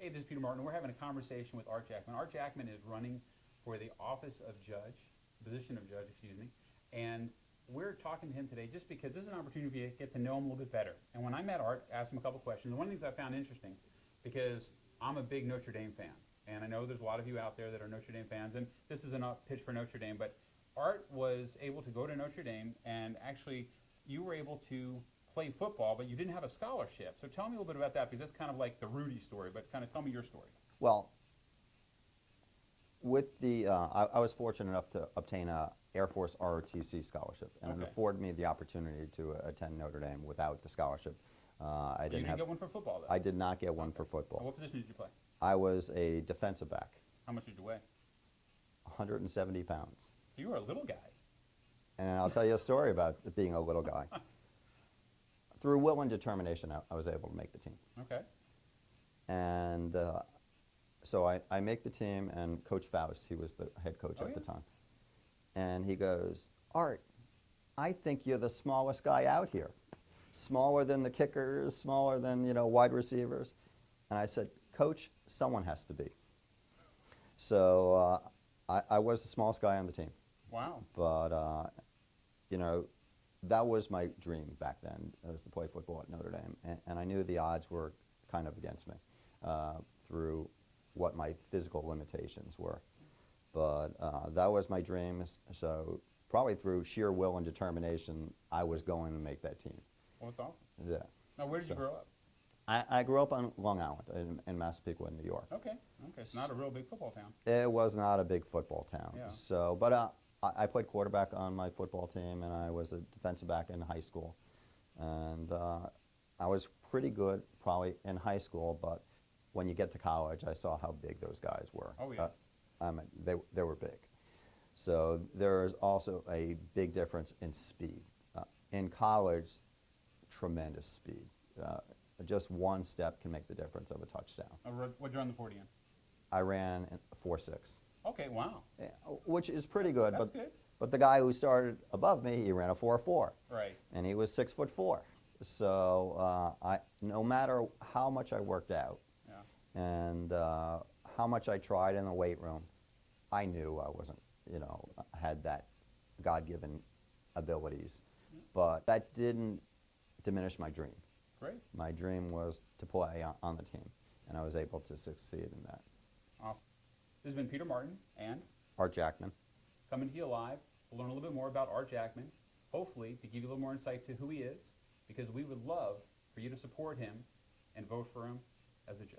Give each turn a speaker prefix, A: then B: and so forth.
A: Hey, this is Peter Martin. We're having a conversation with Art Jackman. Art Jackman is running for the office of judge, position of judge, excuse me. And we're talking to him today just because this is an opportunity for you to get to know him a little bit better. And when I met Art, asked him a couple questions. And one of the things I found interesting, because I'm a big Notre Dame fan, and I know there's a lot of you out there that are Notre Dame fans, and this isn't a pitch for Notre Dame, but Art was able to go to Notre Dame, and actually you were able to play football, but you didn't have a scholarship. So tell me a little bit about that, because that's kind of like the Rudy story, but kind of tell me your story.
B: Well, with the, I was fortunate enough to obtain a Air Force ROTC scholarship, and it afforded me the opportunity to attend Notre Dame without the scholarship.
A: You didn't get one for football, though?
B: I did not get one for football.
A: What position did you play?
B: I was a defensive back.
A: How much did you weigh?
B: 170 pounds.
A: So you were a little guy.
B: And I'll tell you a story about being a little guy. Through will and determination, I was able to make the team.
A: Okay.
B: And so I make the team, and Coach Faust, he was the head coach at the time. And he goes, Art, I think you're the smallest guy out here. Smaller than the kickers, smaller than, wide receivers. And I said, Coach, someone has to be. So I was the smallest guy on the team.
A: Wow.
B: But, that was my dream back then, was to play football at Notre Dame. And I knew the odds were kind of against me through what my physical limitations were. But that was my dream. So probably through sheer will and determination, I was going to make that team.
A: Well, that's awesome.
B: Yeah.
A: Now, where did you grow up?
B: I grew up on Long Island in Massapequa, New York.
A: Okay. It's not a real big football town.
B: It was not a big football town.
A: Yeah.
B: So, but I played quarterback on my football team, and I was a defensive back in high school. And I was pretty good probably in high school, but when you get to college, I saw how big those guys were.
A: Oh, yeah.
B: I mean, they were big. So there's also a big difference in speed. In college, tremendous speed. Just one step can make the difference of a touchdown.
A: What'd you run the 40 in?
B: I ran 4.6.
A: Okay, wow.
B: Yeah, which is pretty good.
A: That's good.
B: But the guy who started above me, he ran a 4.4.
A: Right.
B: And he was 6'4". So no matter how much I worked out, and how much I tried in the weight room, I knew I wasn't, had that God-given abilities. But that didn't diminish my dream.
A: Great.
B: My dream was to play on the team, and I was able to succeed in that.
A: Awesome. This has been Peter Martin and
B: Art Jackman.
A: Coming to you live to learn a little bit more about Art Jackman, hopefully to give you a little more insight to who he is, because we would love for you to support him and vote for him as a judge.